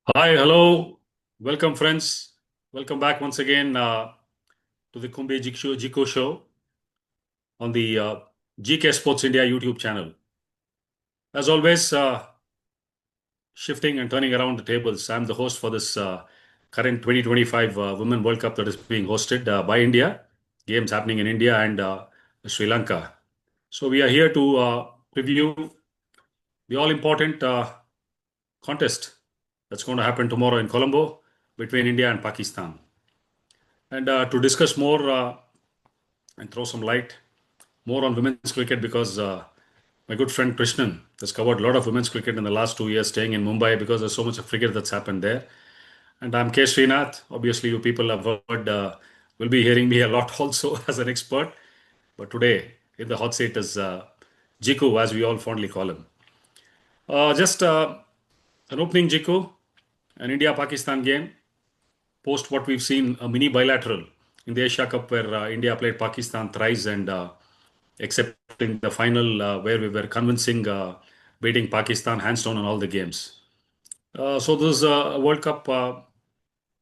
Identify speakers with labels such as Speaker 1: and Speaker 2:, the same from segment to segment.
Speaker 1: Hi, hello, welcome friends. Welcome back once again to the Kumbi Jiko show on the GK Sports India YouTube channel. As always, shifting and turning around the tables, I'm the host for this current 2025 Women World Cup that is being hosted by India. Games happening in India and Sri Lanka. So we are here to preview the all-important contest that's going to happen tomorrow in Colombo between India and Pakistan. And to discuss more and throw some light more on women's cricket because my good friend Krishnan has covered a lot of women's cricket in the last 2 years, staying in Mumbai because there's so much of cricket that's happened there. And I'm K. Srinath. Obviously, you people have heard, will be hearing me a lot also as an expert. But today, in the hot seat is Jiku, as we all fondly call him. Just an opening Jiku, an India-Pakistan game, post what we've seen, a mini bilateral in the Asia Cup where India played Pakistan thrice and except in the final where we were convincing beating Pakistan hands down in all the games. So this is a World Cup,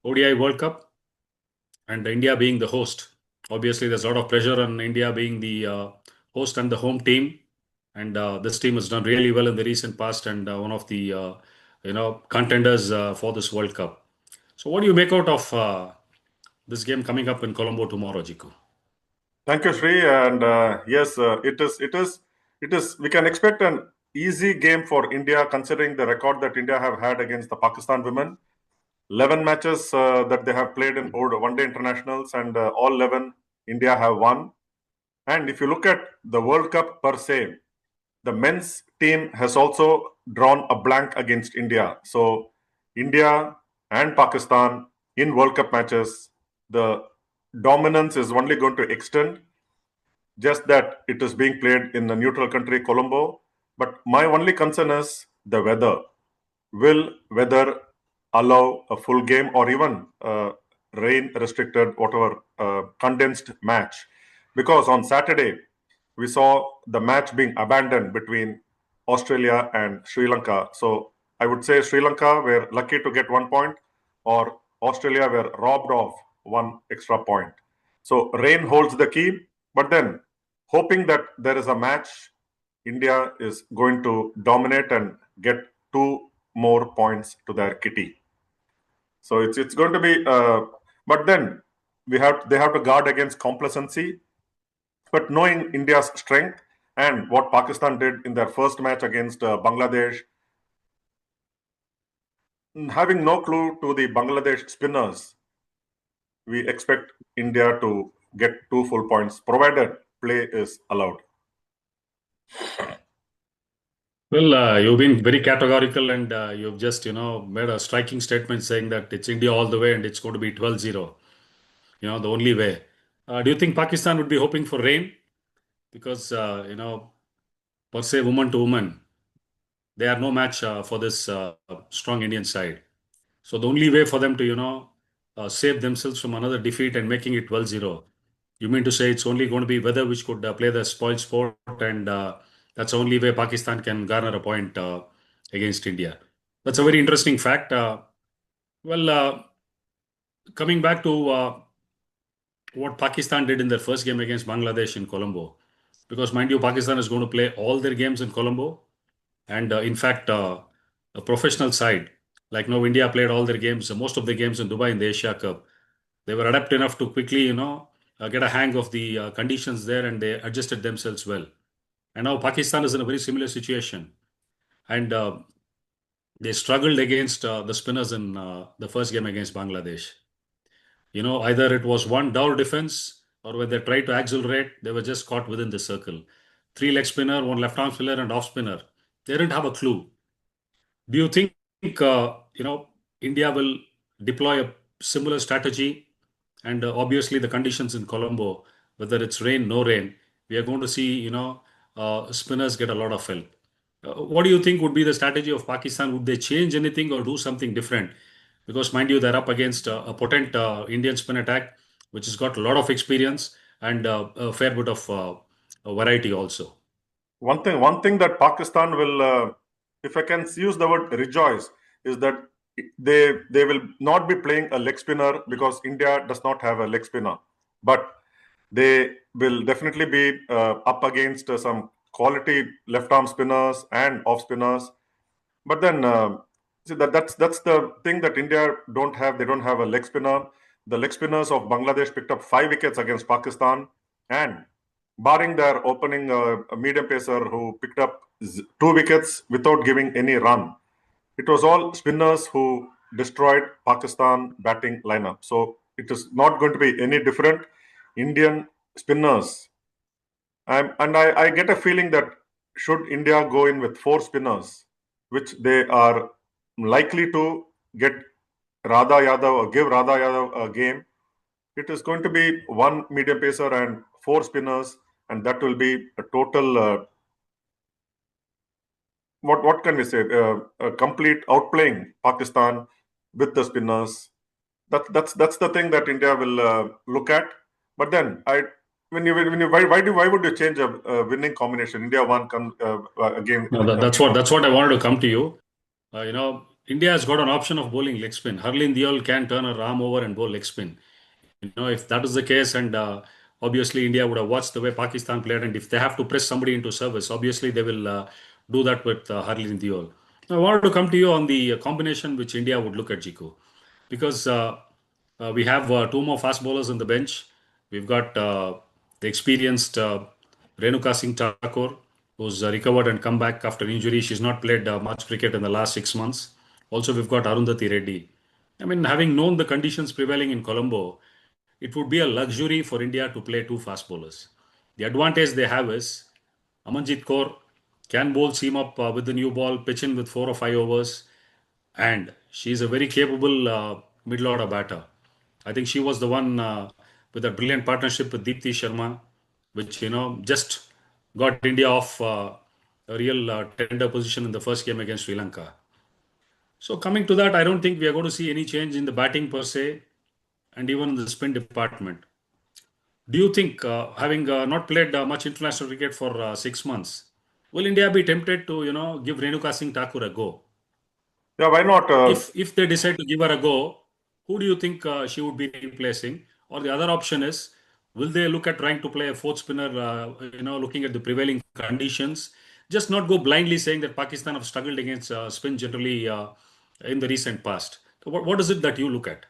Speaker 1: ODI World Cup, and India being the host. Obviously, there's a lot of pressure on India being the host and the home team. And this team has done really well in the recent past and one of the contenders for this World Cup. So, what do you make out of this game coming up in Colombo tomorrow, Jiku?
Speaker 2: Thank you, Sri. And yes, it is. We can expect an easy game for India, considering the record that India have had against the Pakistan women. 11 matches that they have played in one-day internationals, and all 11 India have won. And if you look at the World Cup per se, the men's team has also drawn a blank against India. So India and Pakistan in World Cup matches, the dominance is only going to extend. Just that it is being played in a neutral country, Colombo. But my only concern is the weather. Will weather allow a full game or even rain restricted, whatever, condensed match? Because on Saturday, we saw the match being abandoned between Australia and Sri Lanka. So I would say Sri Lanka were lucky to get 1 point, or Australia were robbed of one extra point. So rain holds the key, but then hoping that there is a match, India is going to dominate and get 2 more points to their kitty. So it's going to be, but then they have to guard against complacency. But knowing India's strength and what Pakistan did in their first match against Bangladesh, having no clue to the Bangladesh spinners, we expect India to get 2 full points, provided play is allowed.
Speaker 1: Well, you've been very categorical and you've just, made a striking statement saying that it's India all the way and it's going to be 12-0. The only way. Do you think Pakistan would be hoping for rain? Because, per se, woman to woman, they are no match for this strong Indian side. So the only way for them to, save themselves from another defeat and making it 12-0, you mean to say it's only going to be weather which could play the spoil sport and that's the only way Pakistan can garner a point against India. That's a very interesting fact. Well, coming back to what Pakistan did in their first game against Bangladesh in Colombo, because mind you, Pakistan is going to play all their games in Colombo, and in fact, a professional side like now India played all their games, most of the games in Dubai in the Asia Cup. They were adept enough to quickly, get a hang of the conditions there, and they adjusted themselves well. And now Pakistan is in a very similar situation, and they struggled against the spinners in the first game against Bangladesh. Either it was one dour defense or when they tried to accelerate, they were just caught within the circle. Three leg spinner, one left arm spinner, and off spinner. They didn't have a clue. Do you think, India will deploy a similar strategy? And obviously, the conditions in Colombo, whether it's rain, no rain, we are going to see, spinners get a lot of help. What do you think would be the strategy of Pakistan? Would they change anything or do something different? Because, mind you, they're up against a potent Indian spin attack, which has got a lot of experience and a fair bit of variety also.
Speaker 2: One thing that Pakistan will, if I can use the word rejoice, is that they will not be playing a leg spinner because India does not have a leg spinner, but they will definitely be up against some quality left arm spinners and off spinners. But then see that's the thing that India don't have. They don't have a leg spinner. The leg spinners of Bangladesh picked up 5 wickets against Pakistan, and barring their opening medium pacer who picked up 2 wickets without giving any run, it was all spinners who destroyed Pakistan batting lineup. So it is not going to be any different. Indian spinners, I get a feeling that should India go in with 4 spinners, which they are likely to get Radha Yadav or give Radha Yadav a game, it is going to be 1 medium pacer and 4 spinners, and that will be a total what can we say? A complete outplaying Pakistan with the spinners. That's the thing that India will look at. But then why would you change a winning combination? India won again.
Speaker 1: No, that's what I wanted to come to you. India has got an option of bowling leg spin. Harleen Deol can turn her arm over and bowl leg spin. If that is the case, and obviously India would have watched the way Pakistan played, and if they have to press somebody into service, obviously they will do that with Harleen Deol. I wanted to come to you on the combination which India would look at, Jiku, because we have 2 more fast bowlers on the bench. We've got the experienced Renuka Singh Thakur, who's recovered and come back after injury. She's not played much cricket in the last 6 months. Also, we've got Arundhati Reddy. I mean, having known the conditions prevailing in Colombo, it would be a luxury for India to play 2 fast bowlers. The advantage they have is Amanjit Kaur can bowl seam up with the new ball, pitch in with 4 or 5 overs, and she's a very capable middle order batter. I think she was the one with a brilliant partnership with Deepti Sharma, which just got India off a real tender position in the first game against Sri Lanka. So coming to that, I don't think we are going to see any change in the batting per se, and even in the spin department. Do you think, having not played much international cricket for 6 months, will India be tempted to give Renuka Singh Thakur a go?
Speaker 2: Yeah, why not?
Speaker 1: If they decide to give her a go, who do you think she would be replacing? Or the other option is, will they look at trying to play a fourth spinner? Looking at the prevailing conditions, just not go blindly saying that Pakistan have struggled against spin generally in the recent past. So what is it that you look at?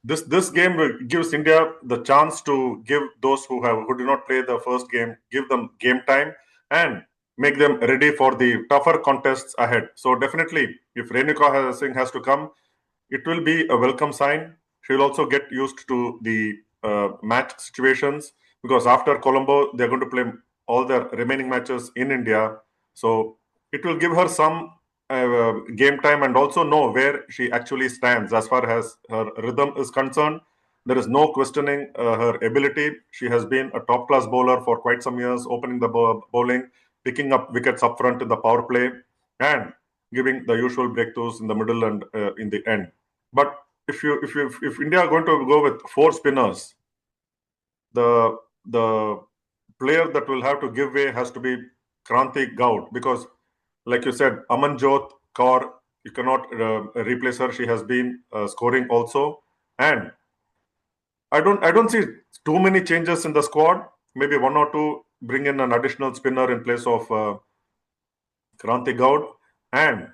Speaker 2: This game gives India the chance to give those who did not play the first game, give them game time and make them ready for the tougher contests ahead. So definitely, if Renuka Singh has to come, it will be a welcome sign. She will also get used to the match situations, because after Colombo, they're going to play all their remaining matches in India. So it will give her some game time and also know where she actually stands as far as her rhythm is concerned. There is no questioning her ability. She has been a top class bowler for quite some years, opening the bowling, picking up wickets up front in the power play, and giving the usual breakthroughs in the middle and in the end. But if India are going to go with 4 spinners, the player that will have to give way has to be Kranti Gaud, because like you said, Amanjot Kaur, you cannot replace her. She has been scoring also, and I don't see too many changes in the squad. Maybe 1 or 2, bring in an additional spinner in place of Kranti Gaud, and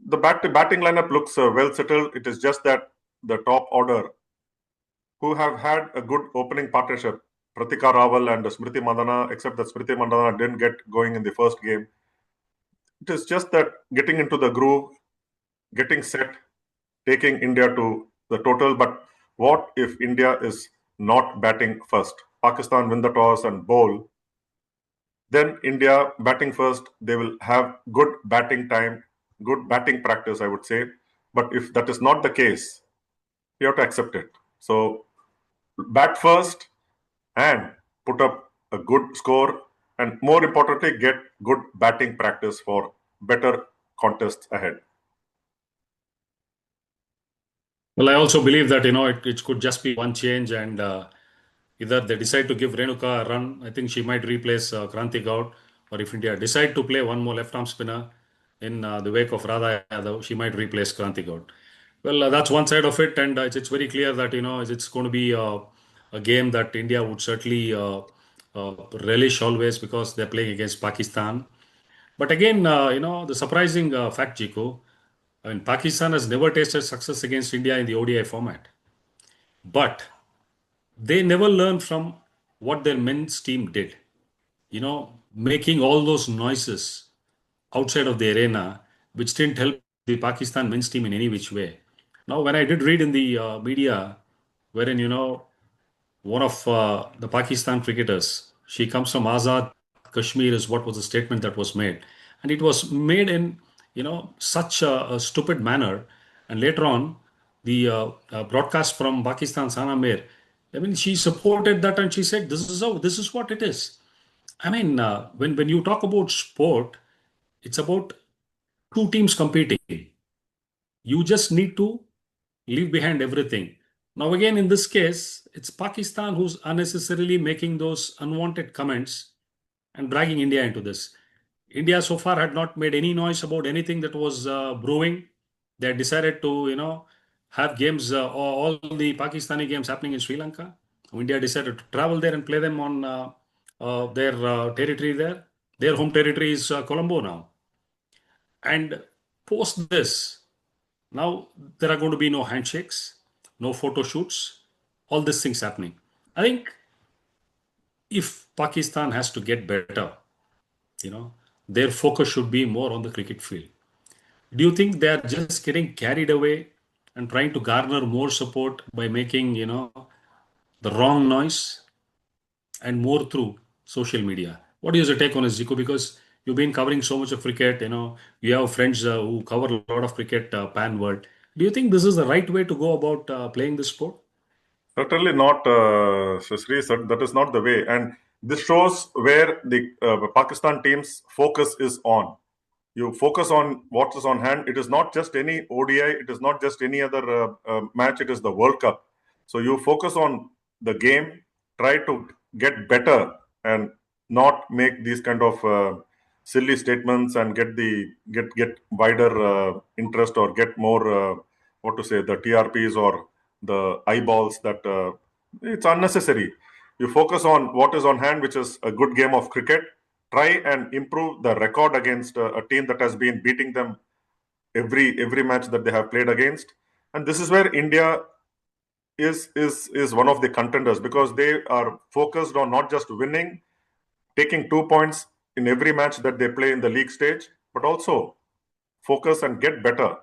Speaker 2: the batting lineup looks well settled. It is just that the top order, who have had a good opening partnership, Pratika Rawal and Smriti Mandana, except that Smriti Mandana didn't get going in the first game. It is just that getting into the groove, getting set, taking India to the total. But what if India is not batting first? Pakistan win the toss and bowl. Then India batting first, they will have good batting time, good batting practice, I would say. But if that is not the case, you have to accept it. So bat first and put up a good score, and more importantly, get good batting practice for better contests ahead.
Speaker 1: Well, I also believe that it could just be one change, and either they decide to give Renuka a run. I think she might replace Kranti Gaud, or if India decide to play one more left arm spinner, in the wake of Radha Yadav. She might replace Kranti Gaur. Well, that's one side of it, and it's very clear that it's going to be a game that India would certainly relish always because they're playing against Pakistan. But again, the surprising fact, Jiko, I mean, Pakistan has never tasted success against India in the ODI format, but they never learned from what their men's team did. Making all those noises outside of the arena, which didn't help the Pakistan men's team in any which way. Now, when I did read in the media, wherein one of the Pakistan cricketers, she comes from Azad Kashmir, is what was the statement that was made, and it was made in such a stupid manner. And later on, the broadcast from Pakistan, Sana Mir, I mean, she supported that and she said, this is what it is." I mean, when you talk about sport, it's about two teams competing. You just need to leave behind everything. Now, again, in this case, it's Pakistan who's unnecessarily making those unwanted comments and dragging India into this. India so far had not made any noise about anything that was brewing. They had decided to, have games, all the Pakistani games happening in Sri Lanka. India decided to travel there and play them on their territory there. Their home territory is Colombo now. And post this, now there are going to be no handshakes, no photo shoots, all these things happening. I think if Pakistan has to get better, you know, their focus should be more on the cricket field. Do you think they are just getting carried away and trying to garner more support by making, the wrong noise and more through social media? What is your take on this, Zico? Because you've been covering so much of cricket, you have friends who cover a lot of cricket pan world. Do you think this is the right way to go about playing this sport?
Speaker 2: Certainly not, Sri. Sir, that is not the way. And this shows where the Pakistan team's focus is on. You focus on what is on hand. It is not just any ODI. It is not just any other match. It is the World Cup. So you focus on the game. Try to get better and not make these kind of silly statements and get wider interest or get more what to say, the TRPs or the eyeballs that it's unnecessary. You focus on what is on hand, which is a good game of cricket. Try and improve the record against a team that has been beating them every match that they have played against. And this is where India is one of the contenders, because they are focused on not just winning, taking 2 points in every match that they play in the league stage, but also focus and get better,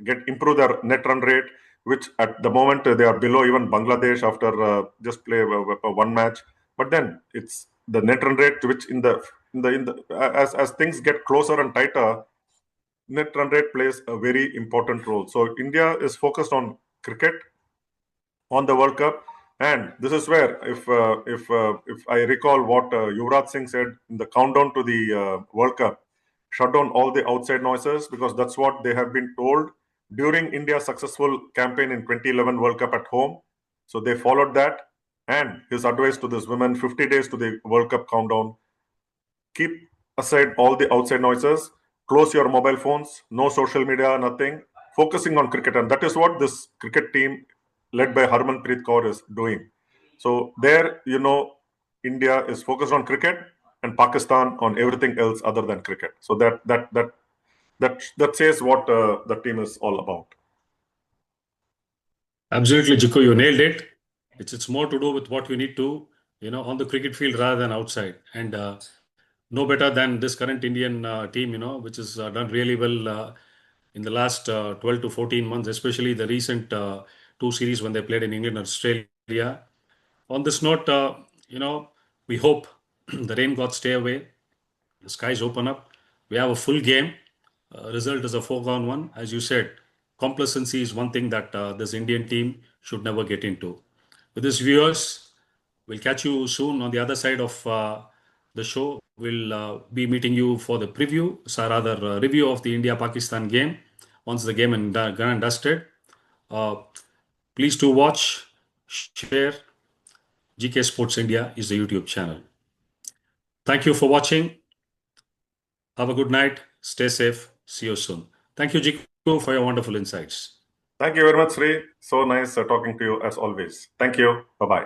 Speaker 2: get improve their net run rate, which at the moment they are below even Bangladesh after just play one match. But then it's the net run rate, which in the as things get closer and tighter, net run rate plays a very important role. So India is focused on cricket, on the World Cup. And this is where, if I recall what Yuvraj Singh said in the countdown to the World Cup, shut down all the outside noises, because that's what they have been told during India's successful campaign in 2011 World Cup at home. So they followed that. And his advice to this women: 50 days to the World Cup countdown. Keep aside all the outside noises. Close your mobile phones. No social media, nothing. Focusing on cricket, and that is what this cricket team, led by Harmanpreet Kaur, is doing. So there, India is focused on cricket and Pakistan on everything else other than cricket. So that says what the team is all about.
Speaker 1: Absolutely, Jiko, you nailed it. It's more to do with what you need to, on the cricket field rather than outside. And no better than this current Indian team, which has done really well in the last 12 to 14 months, especially the recent two series when they played in England and Australia. On this note, we hope the rain gods stay away, the skies open up. We have a full game. Result is a foregone one. As you said, complacency is one thing that this Indian team should never get into. With this, viewers, we'll catch you soon on the other side of the show. We'll be meeting you for the preview, so rather review of the India-Pakistan game once the game is done and dusted. Uh, Please do watch, share. GK Sports India is the YouTube channel. Thank you for watching. Have a good night. Stay safe. See you soon. Thank you, Jiku, for your wonderful insights.
Speaker 2: Thank you very much, Sri. So nice talking to you as always. Thank you. Bye bye.